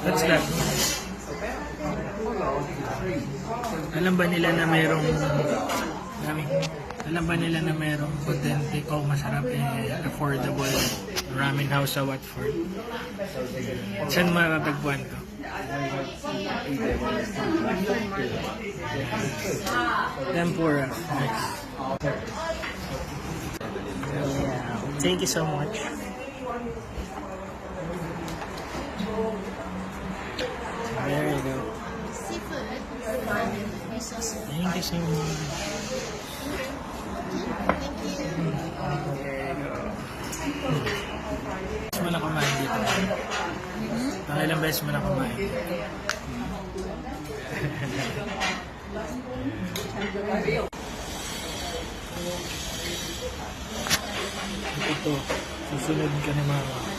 What's that? Alam ba nila na mayroong authentic o masarap affordable ramen house sa Watford? Saan matatagpuan to? Tempura. Nice. Yeah. Thank you so much. There you go. Seafood. Thank you so much. Thank you. There you go. Beses mo na kumain dito. Ilang beses mo na kumain? Ito, susunod ka ni mama.